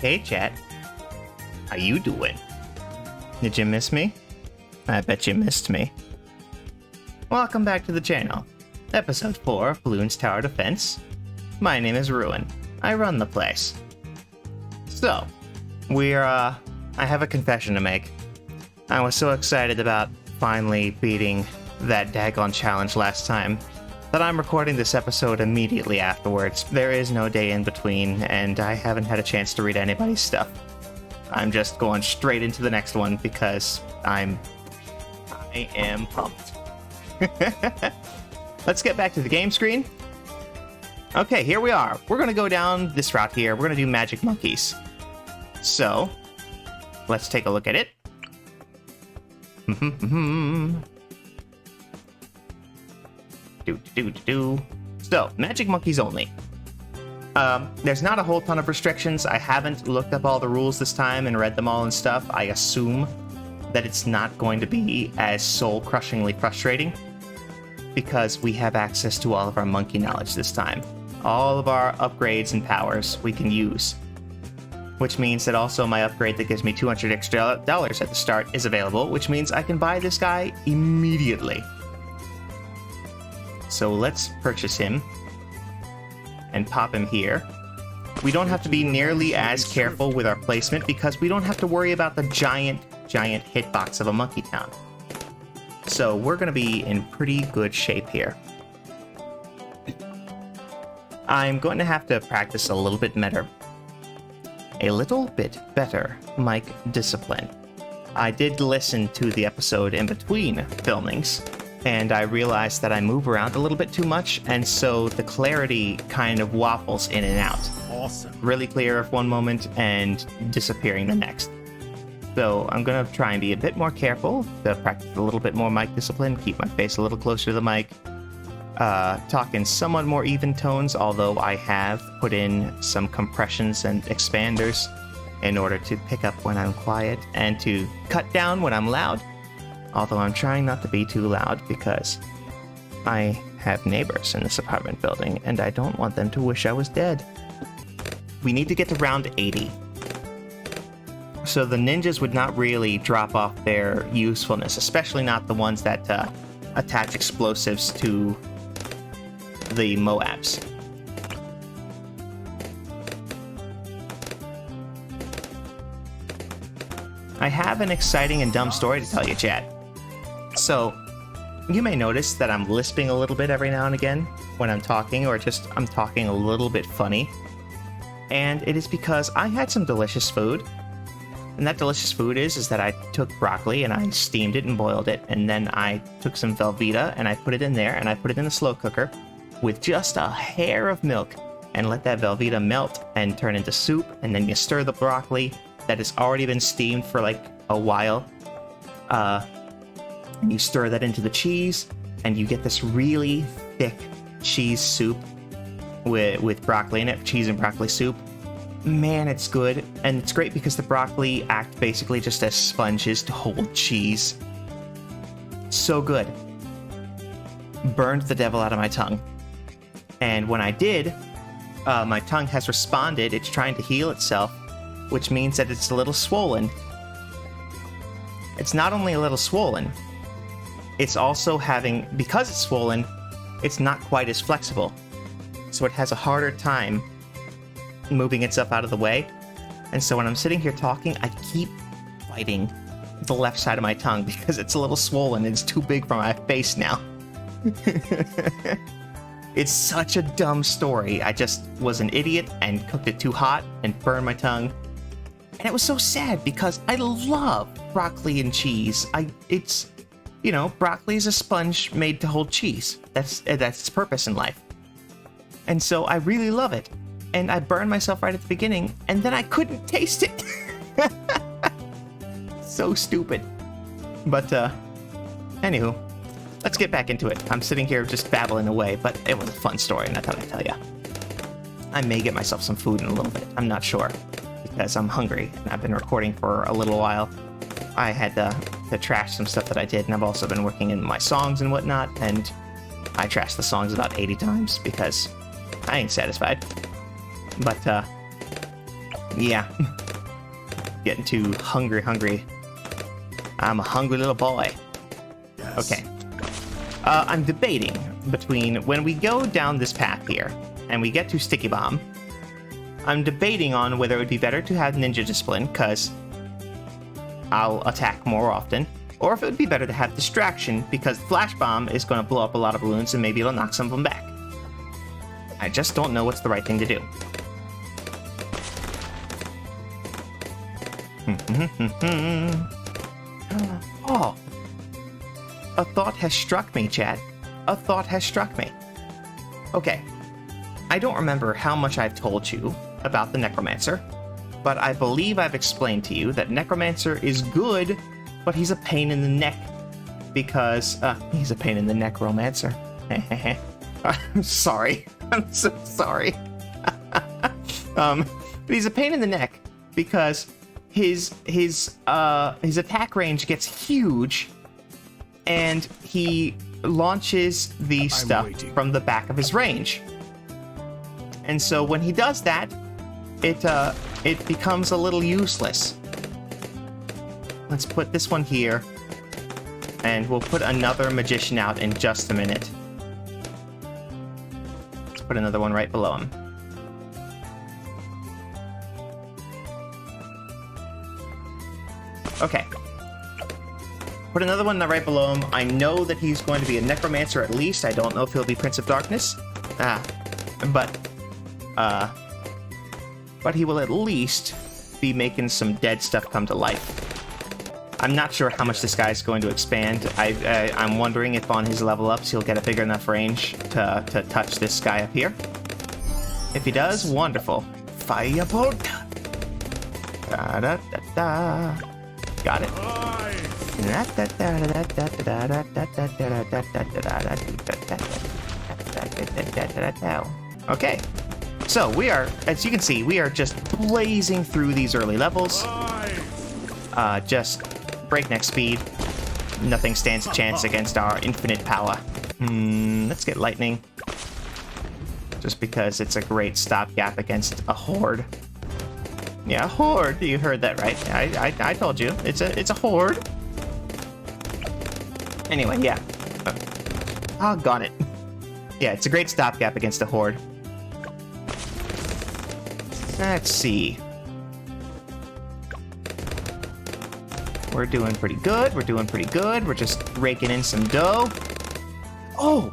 Hey chat, how you doing? Did you miss me? I bet you missed me. Welcome back to the channel. Episode 4 of Bloons Tower Defense. My name is Ruin. I run the place. So, I have a confession to make. I was so excited about finally beating that daggone challenge last time that I'm recording this episode immediately afterwards. There is no day in between, and I haven't had a chance to read anybody's stuff. I'm just going straight into the next one because I am pumped. Let's get back to the game screen. Okay, here we are. We're going to go down this route here. We're going to do magic monkeys. So, let's take a look at it. So, magic monkeys only. There's not a whole ton of restrictions. I haven't looked up all the rules this time and read them all and stuff. I assume that it's not going to be as soul-crushingly frustrating because we have access to all of our monkey knowledge this time. All of our upgrades and powers we can use. Which means that also my upgrade that gives me $200 extra at the start is available, which means I can buy this guy immediately. So let's purchase him and pop him here. We don't have to be nearly as careful with our placement because we don't have to worry about the giant hitbox of a monkey town. So we're going to be in pretty good shape here. I'm going to have to practice a little bit better. Mic discipline. I did listen to the episode in between filmings, and I realized that I move around a little bit too much, and so the clarity kind of waffles in and out. Awesome. Really clear of one moment and disappearing the next. So I'm going to try and be a bit more careful, to practice a little bit more mic discipline, keep my face a little closer to the mic, talk in somewhat more even tones, although I have put in some compressions and expanders in order to pick up when I'm quiet and to cut down when I'm loud. Although I'm trying not to be too loud because I have neighbors in this apartment building and I don't want them to wish I was dead. We need to get to round 80. So the ninjas would not really drop off their usefulness, especially not the ones that attach explosives to the Moabs. I have an exciting and dumb story to tell you, chat. So, you may notice that I'm lisping a little bit every now and again when I'm talking, or just I'm talking a little bit funny. And it is because I had some delicious food. And that delicious food is that I took broccoli and I steamed it and boiled it. And then I took some Velveeta and I put it in there and I put it in the slow cooker with just a hair of milk and let that Velveeta melt and turn into soup. And then you stir the broccoli that has already been steamed for like a while. And you stir that into the cheese and you get this really thick cheese soup with broccoli in it, cheese and broccoli soup. Man, it's good. And it's great because the broccoli act basically just as sponges to hold cheese. So good. Burned the devil out of my tongue. And when I did, my tongue has responded. It's trying to heal itself, which means that it's a little swollen. It's not only a little swollen, it's also because it's swollen, it's not quite as flexible. So it has a harder time moving itself out of the way. And so when I'm sitting here talking, I keep fighting the left side of my tongue because it's a little swollen and it's too big for my face now. It's such a dumb story. I just was an idiot and cooked it too hot and burned my tongue. And it was so sad because I love broccoli and cheese. Broccoli is a sponge made to hold cheese. That's its purpose in life. And so I really love it. And I burned myself right at the beginning, and then I couldn't taste it. So stupid. But, anywho, let's get back into it. I'm sitting here just babbling away, but it was a fun story, and I thought I'd tell you. I may get myself some food in a little bit. I'm not sure, because I'm hungry, and I've been recording for a little while. I had to trash some stuff that I did, and I've also been working in my songs and whatnot, and I trashed the songs about 80 times, because I ain't satisfied. But, Yeah. Getting too hungry. I'm a hungry little boy. Yes. Okay. I'm debating between when we go down this path here and we get to Sticky Bomb. I'm debating on whether it would be better to have Ninja Discipline, because I'll attack more often, or if it would be better to have Distraction, because Flash Bomb is going to blow up a lot of balloons and maybe it'll knock some of them back. I just don't know what's the right thing to do. Oh. A thought has struck me, chat. A thought has struck me. Okay. I don't remember how much I've told you about the Necromancer, but I believe I've explained to you that Necromancer is good, but he's a pain in the neck because he's a pain in the necromancer. I'm sorry. I'm so sorry. But he's a pain in the neck because his attack range gets huge, and he launches the stuff from the back of his range. And so when he does that, it becomes a little useless. Let's put this one here, and we'll put another magician out in just a minute. Let's put another one right below him. Okay. Put another one right below him. I know that he's going to be a Necromancer at least. I don't know if he'll be Prince of Darkness. But he will at least be making some dead stuff come to life. I'm not sure how much this guy's going to expand. I'm wondering if on his level ups he'll get a big enough range to touch this guy up here. If he does, wonderful. Firebolt. Da da da da. Got it. Okay. So we are, as you can see, we are just blazing through these early levels. Just breakneck speed. Nothing stands a chance against our infinite power. Let's get lightning. Just because it's a great stopgap against a horde. Yeah, a horde. You heard that right. I told you. It's a horde. Anyway, yeah. Oh, got it. Yeah, it's a great stopgap against a horde. Let's see. We're doing pretty good. We're just raking in some dough. Oh,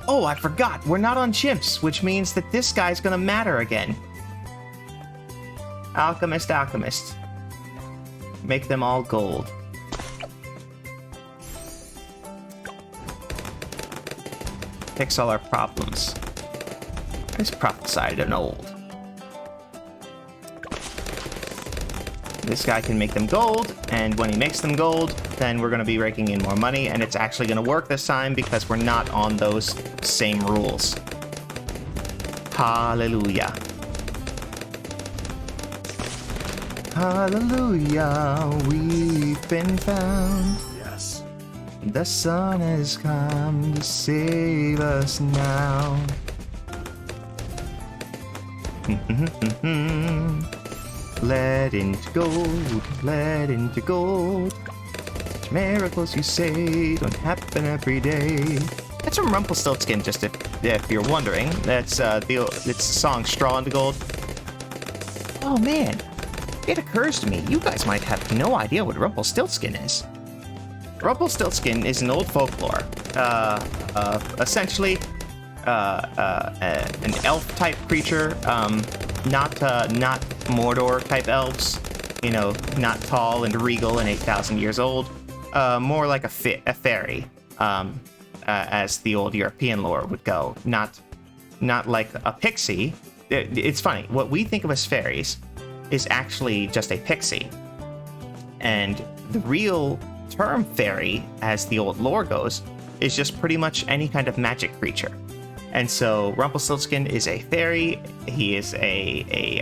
I forgot. We're not on chimps, which means that this guy's gonna matter again. Alchemist. Make them all gold. Fix all our problems. As prophesied of old. This guy can make them gold, and when he makes them gold, then we're going to be raking in more money, and it's actually going to work this time because we're not on those same rules. Hallelujah. Hallelujah, we've been found. Yes. The sun has come to save us now. Let into gold. Miracles you say don't happen every day. That's from Rumpelstiltskin, just if you're wondering. That's it's the song Straw into Gold. Oh man, it occurs to me, you guys might have no idea what Rumpelstiltskin is. Rumpelstiltskin is an old folklore. Essentially, an elf-type creature, not Mordor-type elves, you know, not tall and regal and 8,000 years old, more like a fairy, as the old European lore would go, not like a pixie. It's funny, what we think of as fairies is actually just a pixie, and the real term fairy, as the old lore goes, is just pretty much any kind of magic creature. And so Rumpelstiltskin is a fairy. He is a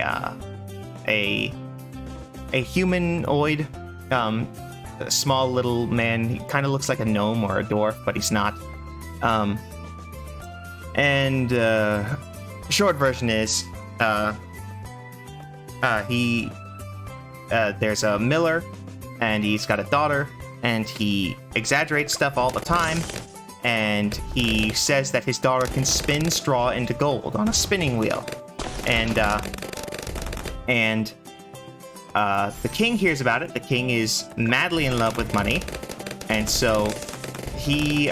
humanoid, a small little man. He kind of looks like a gnome or a dwarf, but he's not. Short version is, there's a miller, and he's got a daughter, and he exaggerates stuff all the time, and he says that his daughter can spin straw into gold on a spinning wheel, and the king hears about it. The king is madly in love with money, and so he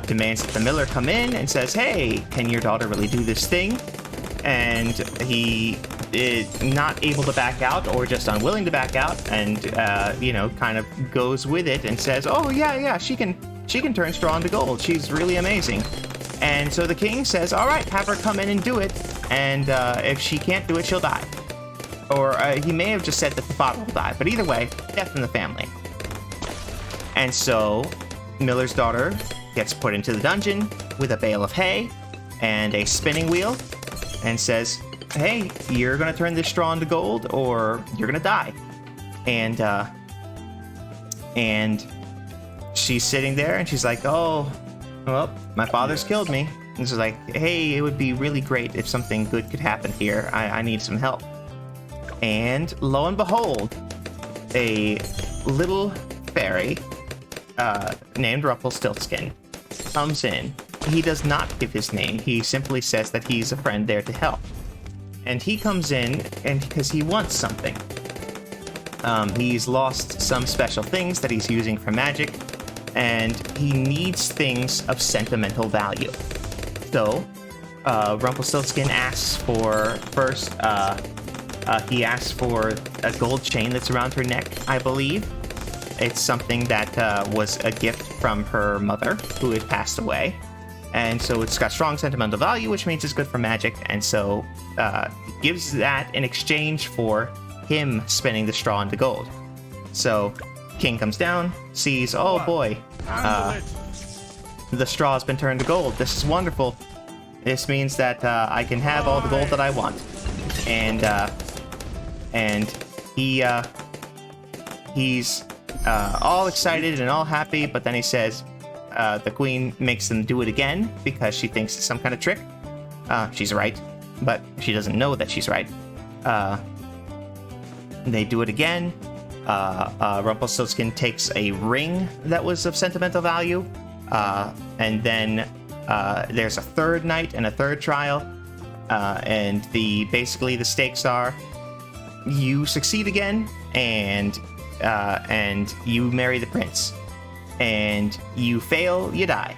demands that the miller come in and says, hey, can your daughter really do this thing? And he is not able to back out, or just unwilling to back out, and kind of goes with it and says, oh yeah, she can turn straw into gold. She's really amazing. And so the king says, all right, have her come in and do it, and if she can't do it, she'll die. Or he may have just said that the father will die, but either way, death in the family. And so Miller's daughter gets put into the dungeon with a bale of hay and a spinning wheel, and says, hey, you're gonna turn this straw into gold, or you're gonna die. And she's sitting there, and she's like, oh, well, my father's killed me. And she's like, hey, it would be really great if something good could happen here. I need some help. And lo and behold, a little fairy named Rumpelstiltskin comes in. He does not give his name. He simply says that he's a friend there to help. And he comes in and because he wants something. He's lost some special things that he's using for magic, and he needs things of sentimental value. So Rumpelstiltskin asks for first. He asks for a gold chain that's around her neck, I believe. It's something that was a gift from her mother, who had passed away. And so it's got strong sentimental value, which means it's good for magic. And so he gives that in exchange for him spinning the straw into gold. So King comes down, sees, oh boy, the straw has been turned to gold. This is wonderful. This means that I can have all the gold that I want. And he's all excited and all happy, but then he says, the queen makes them do it again because she thinks it's some kind of trick. She's right, but she doesn't know that she's right. They do it again. Rumpelstiltskin takes a ring that was of sentimental value, and then there's a third night and a third trial, and basically the stakes are you succeed again, and you marry the prince, and you fail, you die.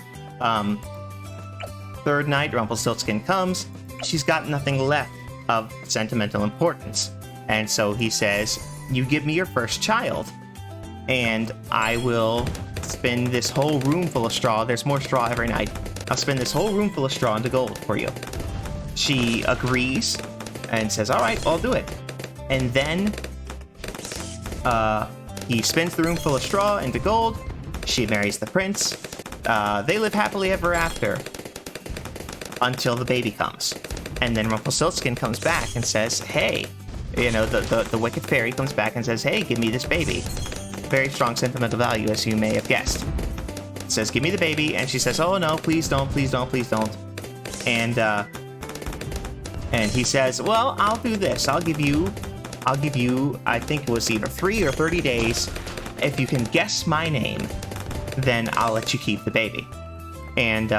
Third night, Rumpelstiltskin comes. She's got nothing left of sentimental importance, and so he says, you give me your first child, and I will spin this whole room full of straw. There's more straw every night. I'll spin this whole room full of straw into gold for you. She agrees and says, all right, I'll do it. And then he spins the room full of straw into gold. She marries the prince. They live happily ever after until the baby comes. And then Rumpelstiltskin comes back and says, hey, the wicked fairy comes back and says, hey, give me this baby. Very strong sentimental value, as you may have guessed. Says, give me the baby. And she says, oh no, please don't, please don't, please don't. And he says, well, I'll do this. I'll give you, I think it was either 3 or 30 days. If you can guess my name, then I'll let you keep the baby. And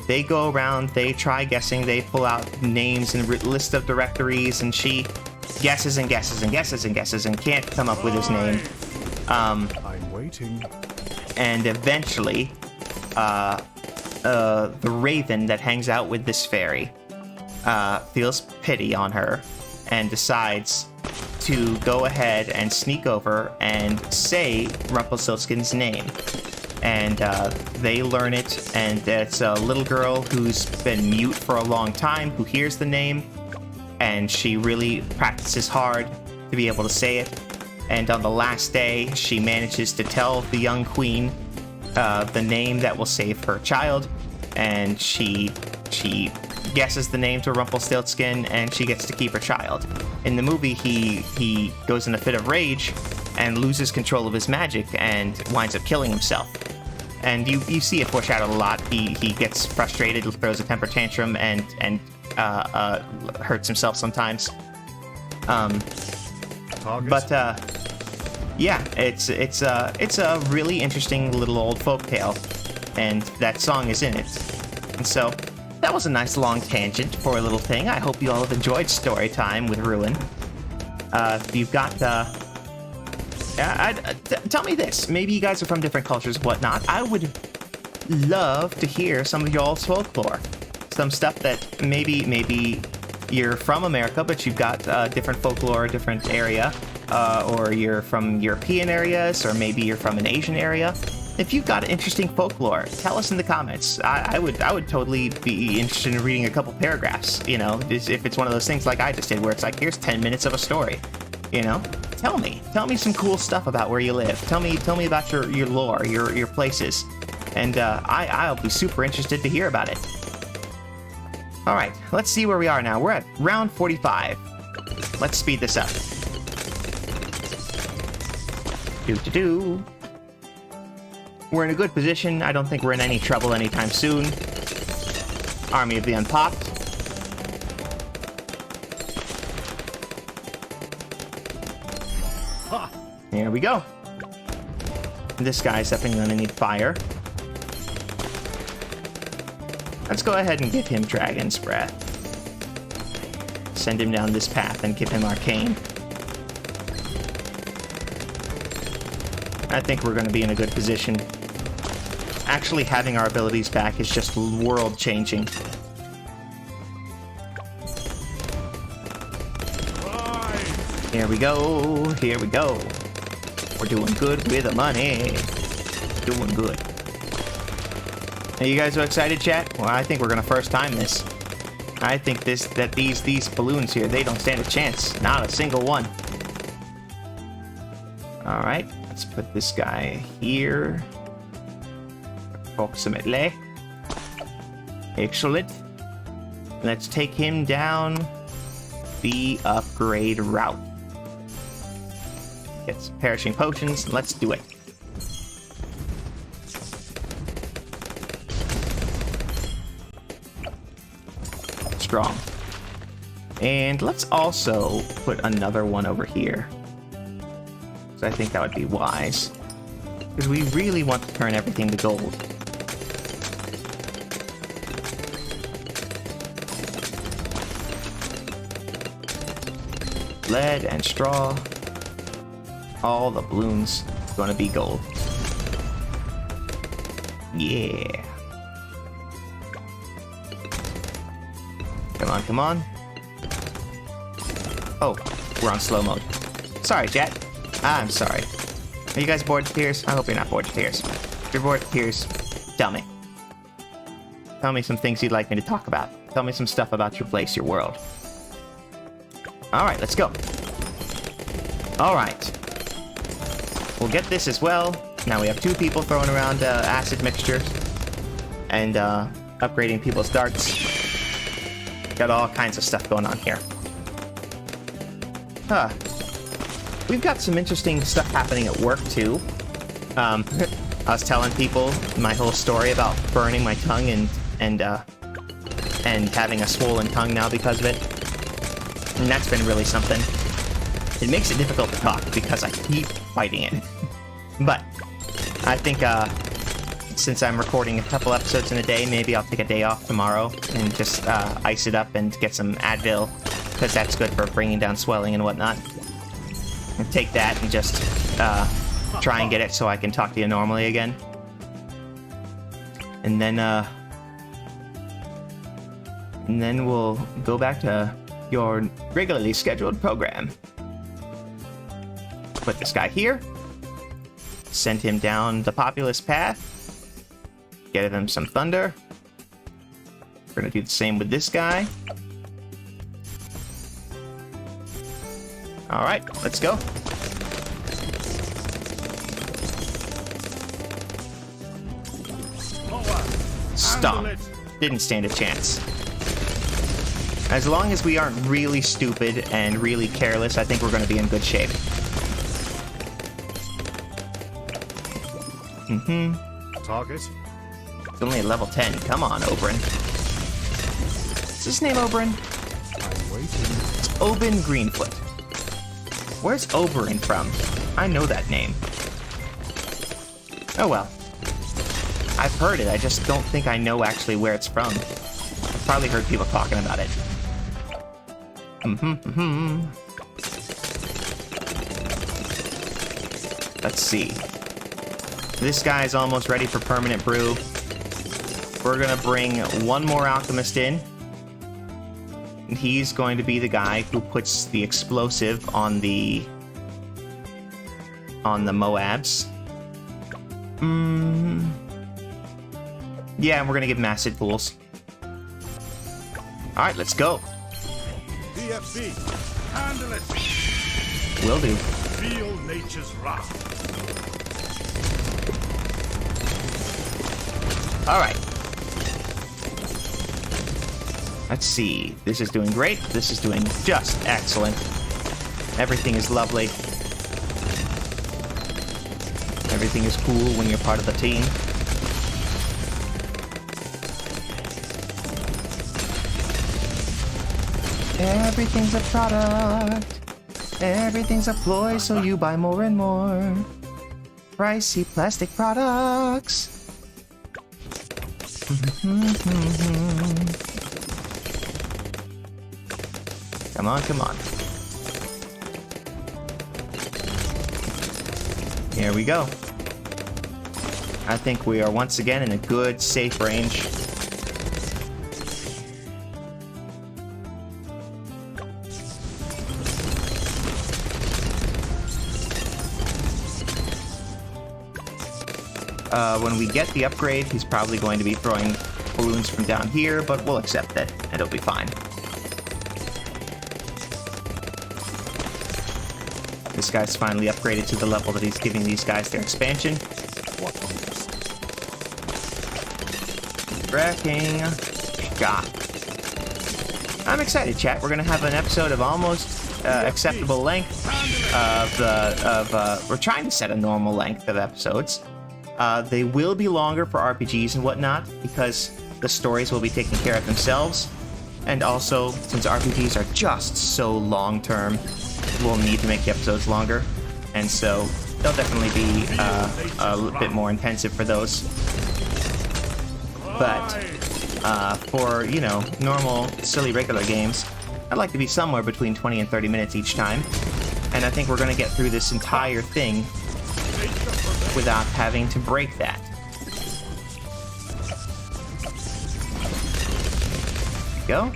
they go around, they try guessing, they pull out names and list of directories, and she guesses and guesses and guesses and guesses and can't come up with his name. I'm waiting. And eventually, the raven that hangs out with this fairy feels pity on her and decides to go ahead and sneak over and say Rumpelstiltskin's name. And they learn it, and it's a little girl who's been mute for a long time who hears the name, and she really practices hard to be able to say it. And on the last day, she manages to tell the young queen the name that will save her child, and she guesses the name to Rumpelstiltskin, and she gets to keep her child. In the movie, he goes in a fit of rage and loses control of his magic and winds up killing himself. And you see it foreshadowed a lot. He gets frustrated, throws a temper tantrum, and hurts himself sometimes. Target. But yeah, it's a really interesting little old folktale, and that song is in it. And so that was a nice long tangent for a little thing. I hope you all have enjoyed story time with Ruin. You've got tell me this. Maybe you guys are from different cultures, whatnot. I would love to hear some of y'all's folklore. Some stuff that maybe you're from America, but you've got different folklore, different area, or you're from European areas, or maybe you're from an Asian area. If you've got interesting folklore, tell us in the comments. I would totally be interested in reading a couple paragraphs. You know, if it's one of those things like I just did, where it's like, here's 10 minutes of a story. You know, tell me some cool stuff about where you live. Tell me about your lore, your places, and I'll be super interested to hear about it. All right, let's see where we are now. We're at round 45. Let's speed this up. Do. We're in a good position. I don't think we're in any trouble anytime soon. Army of the Unpopped. Here we go. This guy's definitely gonna need fire. Let's go ahead and give him Dragon's Breath. Send him down this path and give him Arcane. I think we're going to be in a good position. Actually having our abilities back is just world-changing. Here we go. Here we go. We're doing good with the money. Doing good. Are you guys so excited, chat? Well, I think we're gonna first time this. I think these balloons here, they don't stand a chance. Not a single one. All right, let's put this guy here. Approximately. Excellent. Let's take him down the upgrade route. Get some perishing potions. Let's do it. Strong. And let's also put another one over here. So I think that would be wise. Because we really want to turn everything to gold. Lead and straw. All the balloons going to be gold. Yeah. Come on, come on. Oh, we're on slow mode. Sorry, chat. I'm sorry. Are you guys bored to tears? I hope you're not bored to tears. If you're bored to tears, tell me. Tell me some things you'd like me to talk about. Tell me some stuff about your place, your world. Alright, let's go. Alright. We'll get this as well. Now we have 2 people throwing around acid mixtures. And upgrading people's darts. Got all kinds of stuff going on here. Huh. We've got some interesting stuff happening at work, too. I was telling people my whole story about burning my tongue and having a swollen tongue now because of it. And that's been really something. It makes it difficult to talk because I keep fighting it. But I think since I'm recording a couple episodes in a day, maybe I'll take a day off tomorrow and just ice it up and get some Advil, because that's good for bringing down swelling and whatnot. And take that and just try and get it so I can talk to you normally again. And then we'll go back to your regularly scheduled program. Put this guy here. Send him down the populous path. Get him some thunder. We're gonna do the same with this guy. Alright, let's go. Stomp. Didn't stand a chance. As long as we aren't really stupid and really careless, I think we're gonna be in good shape. Target. It's only at level 10. Come on, Oberyn. Is his name Oberyn? I'm waiting. It's Oben Greenfoot. Where's Oberyn from? I know that name. Oh well. I've heard it, I just don't think I know actually where it's from. I've probably heard people talking about it. Let's see. This guy's almost ready for permanent brew. We're gonna bring one more alchemist in. And he's going to be the guy who puts the explosive on the Moabs. Yeah, and we're gonna give massive fools. Alright, let's go. DFB, handle it. Will do. Feel nature's wrath. Alright. Let's see. This is doing great. This is doing just excellent. Everything is lovely. Everything is cool when you're part of the team. Everything's a product. Everything's a ploy, so you buy more and more. Pricey plastic products. Come on, come on. Here we go. I think we are once again in a good, safe range. When we get the upgrade, he's probably going to be throwing balloons from down here, but we'll accept it. It'll be fine. This guy's finally upgraded to the level that he's giving these guys their expansion. Wrecking. God. I'm excited, chat. We're gonna have an episode of almost acceptable length we're trying to set a normal length of episodes. They will be longer for RPGs and whatnot, because the stories will be taking care of themselves. And also, since RPGs are just so long-term, we'll need to make the episodes longer. And so, they'll definitely be a little bit more intensive for those. But, for, you know, normal, silly, regular games, I'd like to be somewhere between 20 and 30 minutes each time. And I think we're going to get through this entire thing without having to break that. Go.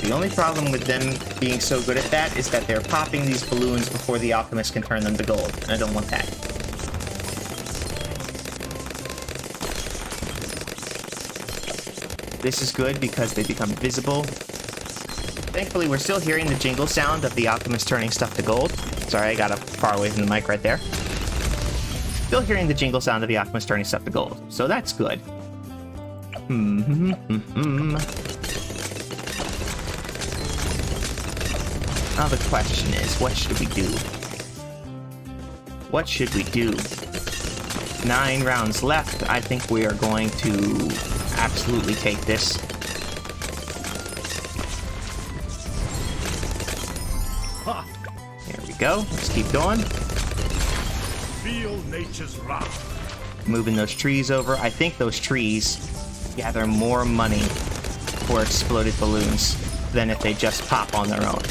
The only problem with them being so good at that is that they're popping these balloons before the alchemist can turn them to gold, and I don't want that. This is good because they become visible. Thankfully, we're still hearing the jingle sound of the alchemist turning stuff to gold. Sorry, I got far away from the mic right there. Still hearing the jingle sound of the alchemist turning stuff to gold, so that's good. Now the question is, what should we do? What should we do? 9 rounds left. I think we are going to absolutely take this. Here we go. Let's keep going. Feel nature's wrath. Moving those trees over. I think those trees gather more money for exploded balloons than if they just pop on their own.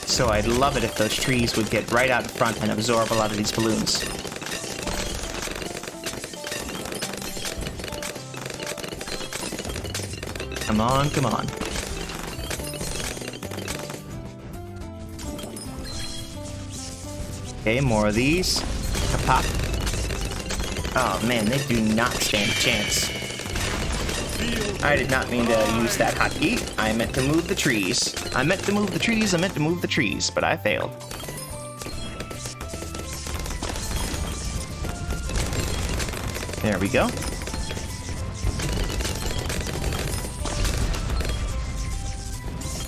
So I'd love it if those trees would get right out in front and absorb a lot of these balloons. Come on, come on. Okay, more of these. Pop. Oh man, they do not stand a chance. I did not mean to use that hotkey. I meant to move the trees. I meant to move the trees, I meant to move the trees, but I failed. There we go.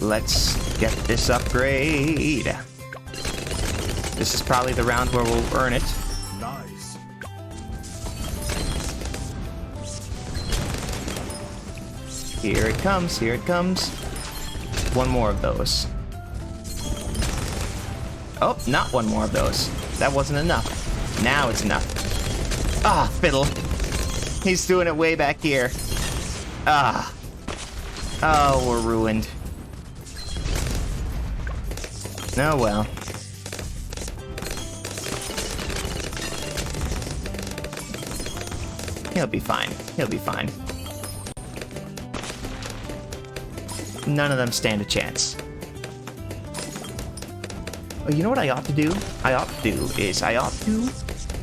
Let's get this upgrade. This is probably the round where we'll earn it. Nice. Here it comes, here it comes. One more of those. Oh, not one more of those. That wasn't enough. Now it's enough. Ah, fiddle. He's doing it way back here. Ah. Oh, we're ruined. Oh well. He'll be fine. He'll be fine. None of them stand a chance. Oh, you know what I ought to do? I ought to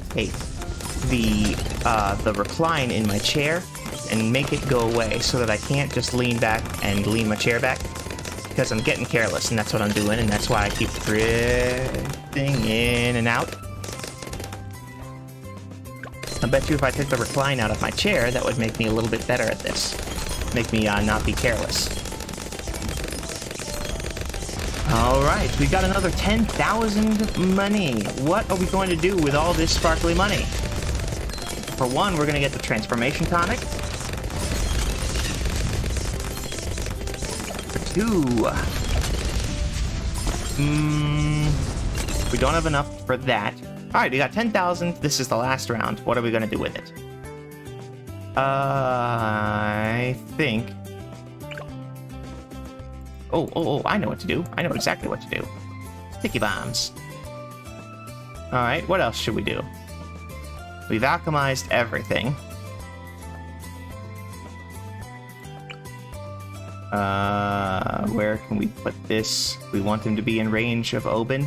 take the recline in my chair and make it go away so that I can't just lean back and lean my chair back, because I'm getting careless, and that's what I'm doing, and that's why I keep drifting in and out. I bet you if I took the recline out of my chair, that would make me a little bit better at this. Make me not be careless. Alright, we got another 10,000 money. What are we going to do with all this sparkly money? For one, we're going to get the transformation tonic. For two, we don't have enough for that. Alright, we got 10,000. This is the last round. What are we going to do with it? I think... Oh, I know what to do. I know exactly what to do. Sticky bombs. Alright, what else should we do? We've alchemized everything. Where can we put this? We want him to be in range of Oben.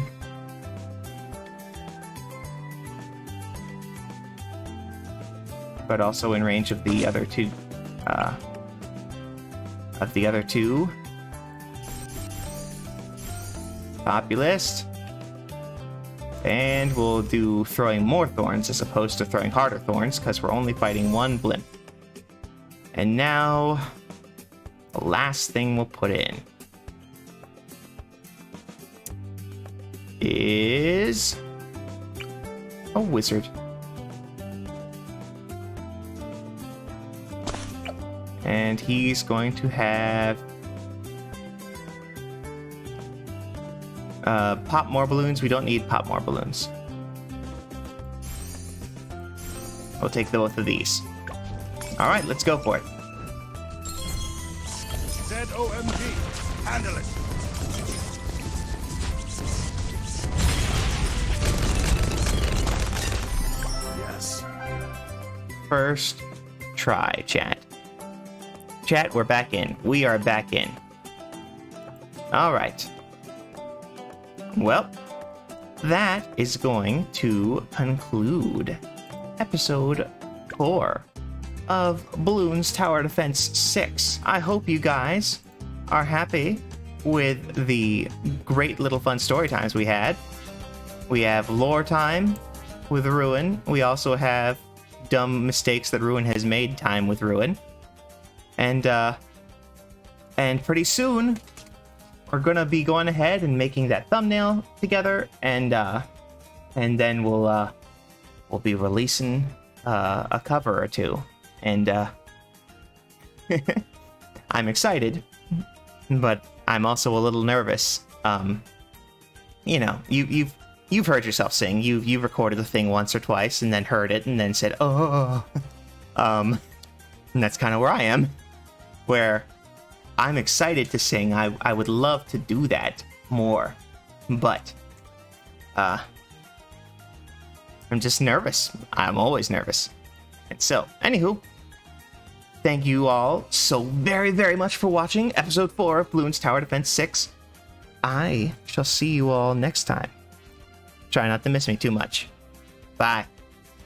But also in range of the other two. Populist. And we'll do throwing more thorns as opposed to throwing harder thorns, because we're only fighting one blimp. And now, the last thing we'll put in is a wizard. And he's going to have pop more balloons. We don't need pop more balloons. We'll take both of these. Alright, let's go for it. ZOMG. Handle it. Yes. First try, chat. Chat, we're back in. We are back in. Alright. Well, that is going to conclude episode 4 of Bloons Tower Defense 6. I hope you guys are happy with the great little fun story times we had. We have lore time with Ruin. We also have dumb mistakes that Ruin has made time with Ruin. And pretty soon we're gonna be going ahead and making that thumbnail together, and then we'll be releasing a cover or two, and I'm excited, but I'm also a little nervous. You know, you've heard yourself sing. You've recorded the thing once or twice, and then heard it, and then said, "Oh," and that's kind of where I am, where I'm excited to sing. I would love to do that more, but I'm just nervous. I'm always nervous. And so, anywho, thank you all so very, very much for watching episode 4 of Bloons Tower Defense 6. I shall see you all next time. Try not to miss me too much. Bye.